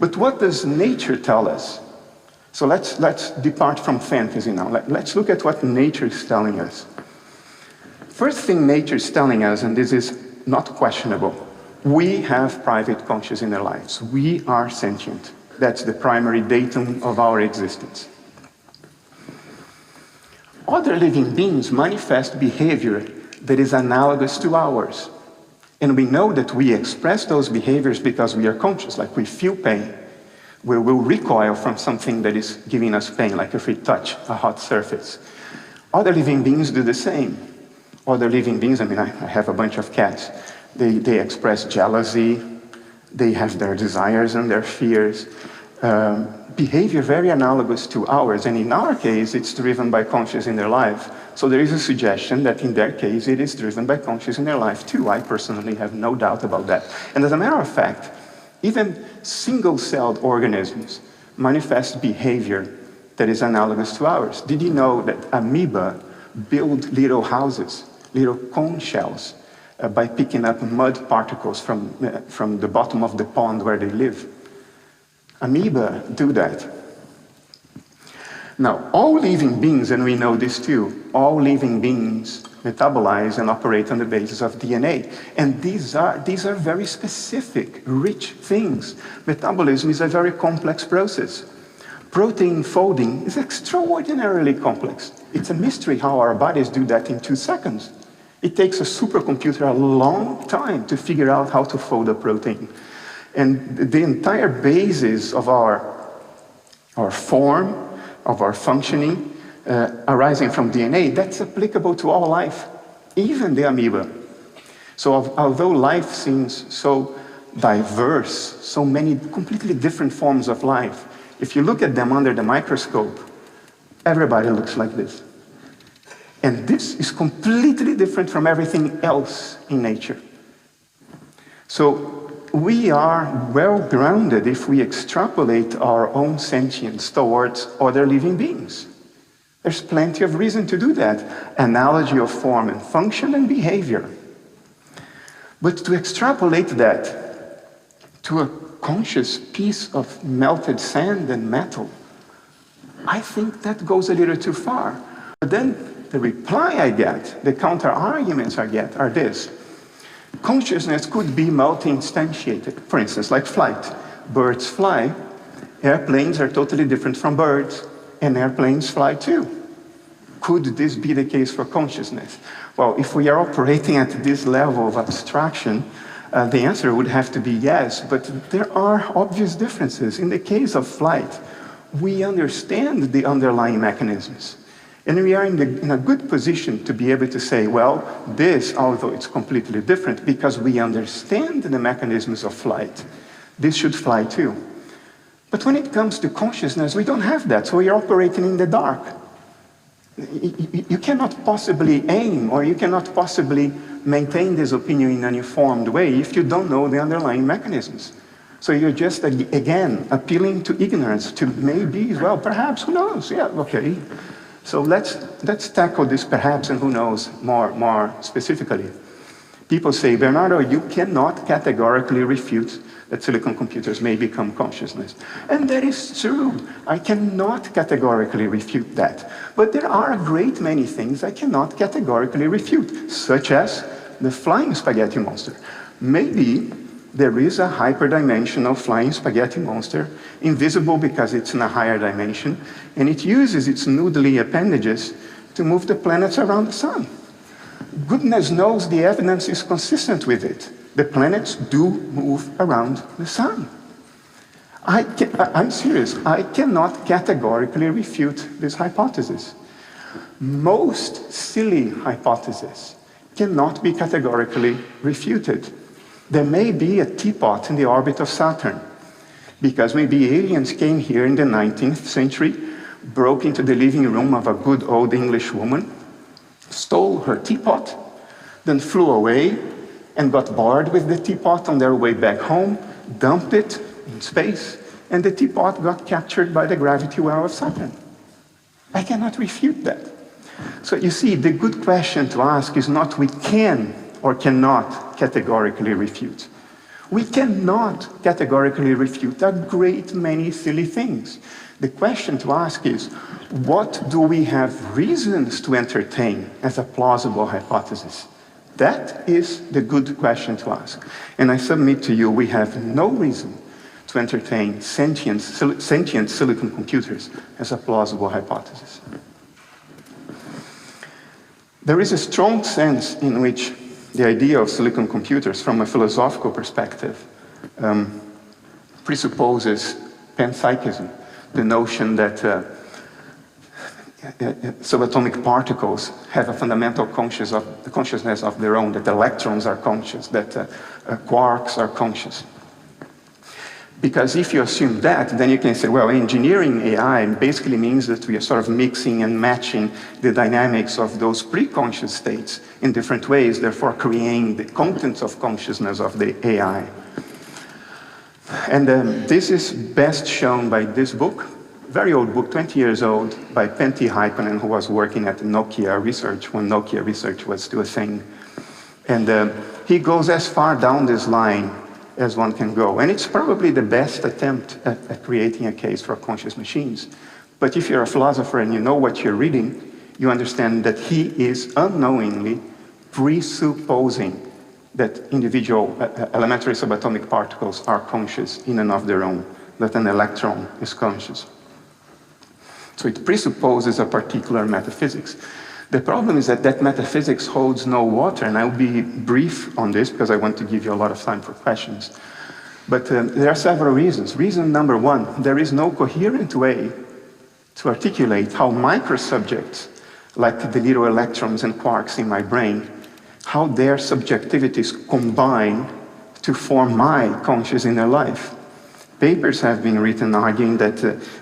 But what does nature tell us? So let's depart from fantasy now. Let's look at what nature is telling us. First thing nature is telling us, and this is not questionable, we have private conscious inner lives. We are sentient. That's the primary datum of our existence. Other living beings manifest behavior that is analogous to ours. And we know that we express those behaviors because we are conscious, like we feel pain. We will recoil from something that is giving us pain, like if we touch a hot surface. Other living beings do the same. Other living beings, I have a bunch of cats. They express jealousy, they have their desires and their fears. Behavior very analogous to ours, and in our case, it's driven by conscious inner life. So there is a suggestion that in their case, it is driven by conscious inner life too. I personally have no doubt about that. And as a matter of fact, even single-celled organisms manifest behavior that is analogous to ours. Did you know that amoeba build little houses, little cone shells, by picking up mud particles from the bottom of the pond where they live? Amoeba do that. Now, all living beings, and we know this too, all living beings metabolize and operate on the basis of DNA. And these are very specific, rich things. Metabolism is a very complex process. Protein folding is extraordinarily complex. It's a mystery how our bodies do that in 2 seconds. It takes a supercomputer a long time to figure out how to fold a protein. And the entire basis of our form, of our functioning, arising from DNA, that's applicable to all life, even the amoeba. So although life seems so diverse, so many completely different forms of life, if you look at them under the microscope, everybody looks like this. And this is completely different from everything else in nature. So we are well grounded if we extrapolate our own sentience towards other living beings. There's plenty of reason to do that. Analogy of form and function and behavior. But to extrapolate that to a conscious piece of melted sand and metal, I think that goes a little too far. But then the reply I get, the counter-arguments I get are this. Consciousness could be multi-instantiated. For instance, like flight. Birds fly. Airplanes are totally different from birds. And airplanes fly too. Could this be the case for consciousness? Well, if we are operating at this level of abstraction, the answer would have to be yes, but there are obvious differences. In the case of flight, we understand the underlying mechanisms. And we are in a good position to be able to say, well, this, although it's completely different, because we understand the mechanisms of flight, this should fly too. But when it comes to consciousness, we don't have that, so we are operating in the dark. You cannot possibly aim, or you cannot possibly maintain this opinion in an informed way if you don't know the underlying mechanisms. So you're just, again, appealing to ignorance, to maybe, well, perhaps, who knows? Yeah, okay. So let's tackle this perhaps and who knows more specifically. People say, Bernardo, you cannot categorically refute that silicon computers may become consciousness. And that is true. I cannot categorically refute that. But there are a great many things I cannot categorically refute, such as the flying spaghetti monster. Maybe there is a hyperdimensional flying spaghetti monster, invisible because it's in a higher dimension, and it uses its noodly appendages to move the planets around the sun. Goodness knows the evidence is consistent with it. The planets do move around the sun. I'm serious. I cannot categorically refute this hypothesis. Most silly hypotheses cannot be categorically refuted. There may be a teapot in the orbit of Saturn, because maybe aliens came here in the 19th century, broke into the living room of a good old English woman, stole her teapot, then flew away and got bored with the teapot on their way back home, dumped it in space, and the teapot got captured by the gravity well of Saturn. I cannot refute that. So you see, the good question to ask is not we can or cannot categorically refute. We cannot categorically refute a great many silly things. The question to ask is, what do we have reasons to entertain as a plausible hypothesis? That is the good question to ask. And I submit to you, we have no reason to entertain sentient silicon computers as a plausible hypothesis. There is a strong sense in which the idea of silicon computers from a philosophical perspective presupposes panpsychism, the notion that subatomic particles have a fundamental consciousness of their own, that electrons are conscious, that quarks are conscious. Because if you assume that, then you can say, well, engineering AI basically means that we are sort of mixing and matching the dynamics of those pre-conscious states in different ways, therefore creating the contents of consciousness of the AI. And this is best shown by this book, very old book, 20 years old, by Pentti Haikonen, who was working at Nokia Research when Nokia Research was still a thing. And he goes as far down this line as one can go. And it's probably the best attempt at creating a case for conscious machines. But if you're a philosopher and you know what you're reading, you understand that he is unknowingly presupposing that individual elementary subatomic particles are conscious in and of their own, that an electron is conscious. So it presupposes a particular metaphysics. The problem is that that metaphysics holds no water, and I'll be brief on this because I want to give you a lot of time for questions. But there are several reasons. Reason number one, there is no coherent way to articulate how microsubjects, like the little electrons and quarks in my brain, how their subjectivities combine to form my conscious inner life. Papers have been written arguing that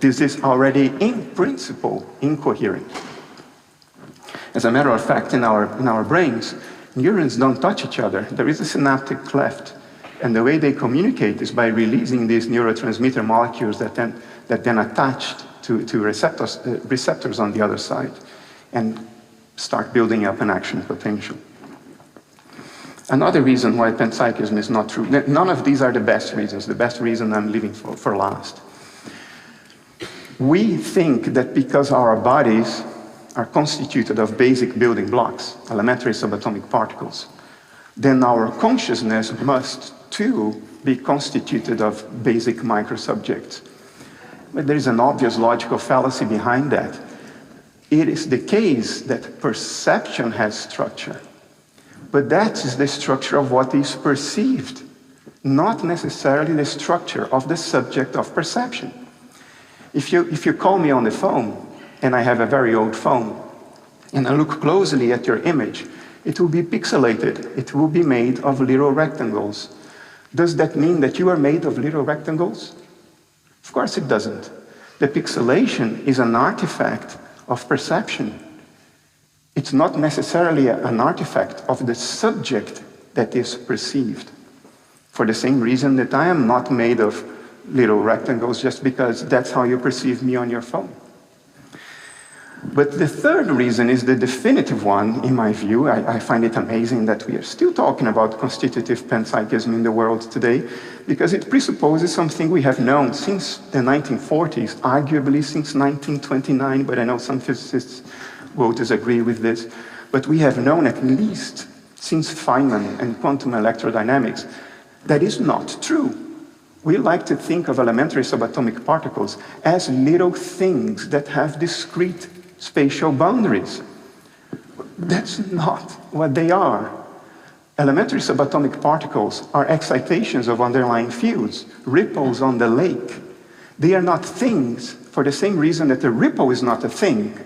this is already in principle incoherent. As a matter of fact, in our brains, neurons don't touch each other. There is a synaptic cleft. And the way they communicate is by releasing these neurotransmitter molecules that then attach to receptors on the other side and start building up an action potential. Another reason why panpsychism is not true, none of these are the best reasons. The best reason I'm leaving for last. We think that because our bodies are constituted of basic building blocks, elementary subatomic particles, then our consciousness must too be constituted of basic microsubjects. But there is an obvious logical fallacy behind that. It is the case that perception has structure, but that is the structure of what is perceived, not necessarily the structure of the subject of perception. If you call me on the phone, and I have a very old phone, and I look closely at your image, it will be pixelated. It will be made of little rectangles. Does that mean that you are made of little rectangles? Of course it doesn't. The pixelation is an artifact of perception. It's not necessarily an artifact of the subject that is perceived. For the same reason that I am not made of little rectangles just because that's how you perceive me on your phone. But the third reason is the definitive one, in my view. I find it amazing that we are still talking about constitutive panpsychism in the world today, because it presupposes something we have known since the 1940s, arguably since 1929, but I know some physicists will disagree with this. But we have known at least since Feynman and quantum electrodynamics that is not true. We like to think of elementary subatomic particles as little things that have discrete spatial boundaries. That's not what they are. Elementary subatomic particles are excitations of underlying fields, ripples on the lake. They are not things for the same reason that a ripple is not a thing.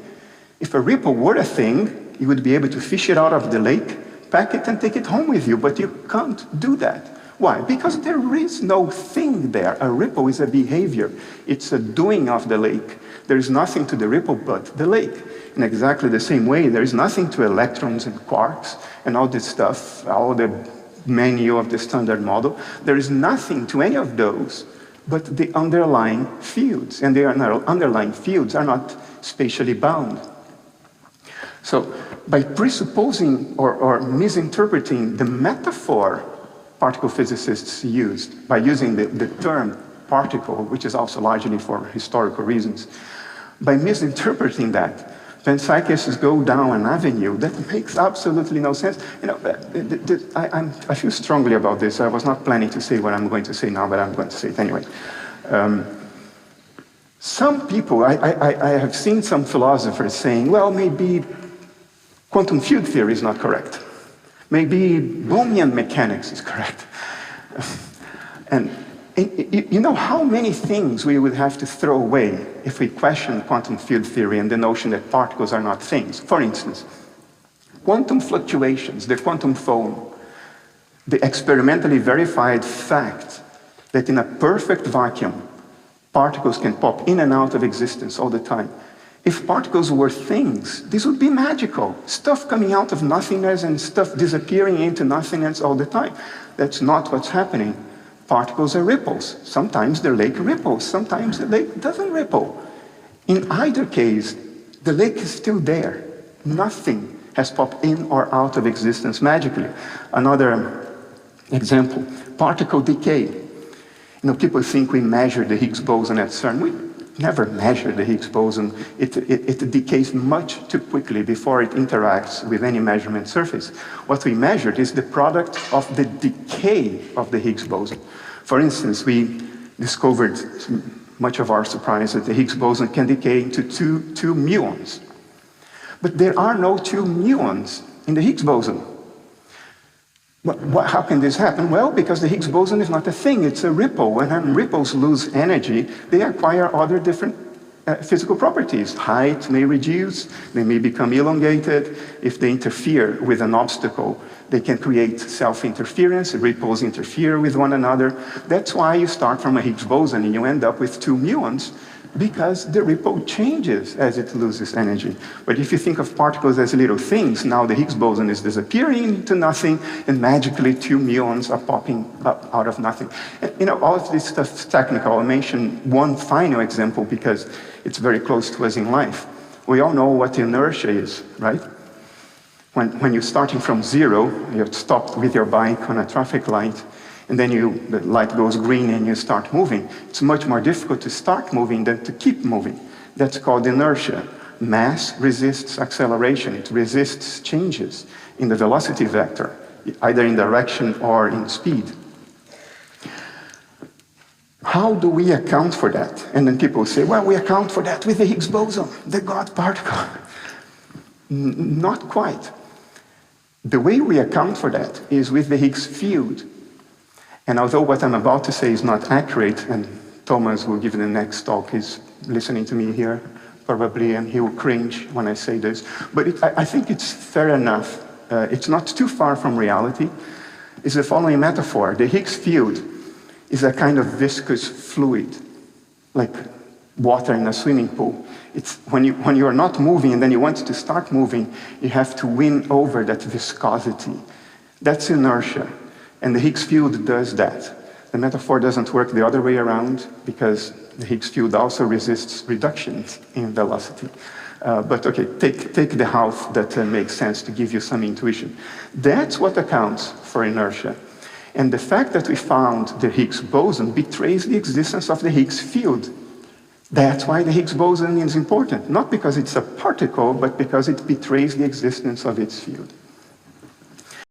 If a ripple were a thing, you would be able to fish it out of the lake, pack it and take it home with you, but you can't do that. Why? Because there is no thing there. A ripple is a behavior. It's a doing of the lake. There is nothing to the ripple but the lake. In exactly the same way, there is nothing to electrons and quarks and all this stuff, all the menu of the standard model. There is nothing to any of those but the underlying fields. And the underlying fields are not spatially bound. So by presupposing or misinterpreting the metaphor particle physicists used by using the term particle, which is also largely for historical reasons. By misinterpreting that, panpsychists go down an avenue that makes absolutely no sense. I feel strongly about this. I was not planning to say what I'm going to say now, but I'm going to say it anyway. Some people, I have seen some philosophers saying, well, maybe quantum field theory is not correct. Maybe Bohmian mechanics is correct. And you know how many things we would have to throw away if we question quantum field theory and the notion that particles are not things. For instance, quantum fluctuations, the quantum foam, the experimentally verified fact that in a perfect vacuum, particles can pop in and out of existence all the time. If particles were things, this would be magical. Stuff coming out of nothingness and stuff disappearing into nothingness all the time. That's not what's happening. Particles are ripples. Sometimes the lake ripples, sometimes the lake doesn't ripple. In either case, the lake is still there. Nothing has popped in or out of existence magically. Another example, particle decay. You know, people think we measure the Higgs boson at CERN. We never measure the Higgs boson. It decays much too quickly before it interacts with any measurement surface. What we measured is the product of the decay of the Higgs boson. For instance, we discovered, to much of our surprise, that the Higgs boson can decay into two muons. But there are no two muons in the Higgs boson. How can this happen? Well, because the Higgs boson is not a thing, it's a ripple. When ripples lose energy, they acquire other different physical properties. Height may reduce, they may become elongated. If they interfere with an obstacle, they can create self-interference, ripples interfere with one another. That's why you start from a Higgs boson and you end up with two muons, because the ripple changes as it loses energy. But if you think of particles as little things, now the Higgs boson is disappearing into nothing, and magically two muons are popping up out of nothing. And, you know, all of this stuff is technical. I'll mention one final example because it's very close to us in life. We all know what inertia is, right? When you're starting from zero, you're stopped with your bike on a traffic light, and then the light goes green and you start moving. It's much more difficult to start moving than to keep moving. That's called inertia. Mass resists acceleration. It resists changes in the velocity vector, either in direction or in speed. How do we account for that? And then people say, well, we account for that with the Higgs boson, the God particle. Not quite. The way we account for that is with the Higgs field. And although what I'm about to say is not accurate, and Thomas will give the next talk, he's listening to me here probably, and he will cringe when I say this, but I think it's fair enough. It's not too far from reality. It's the following metaphor. The Higgs field is a kind of viscous fluid, like water in a swimming pool. It's when you are not moving and then you want to start moving, you have to win over that viscosity. That's inertia. And the Higgs field does that. The metaphor doesn't work the other way around because the Higgs field also resists reductions in velocity. But okay, take the half that makes sense to give you some intuition. That's what accounts for inertia. And the fact that we found the Higgs boson betrays the existence of the Higgs field. That's why the Higgs boson is important. Not because it's a particle, but because it betrays the existence of its field.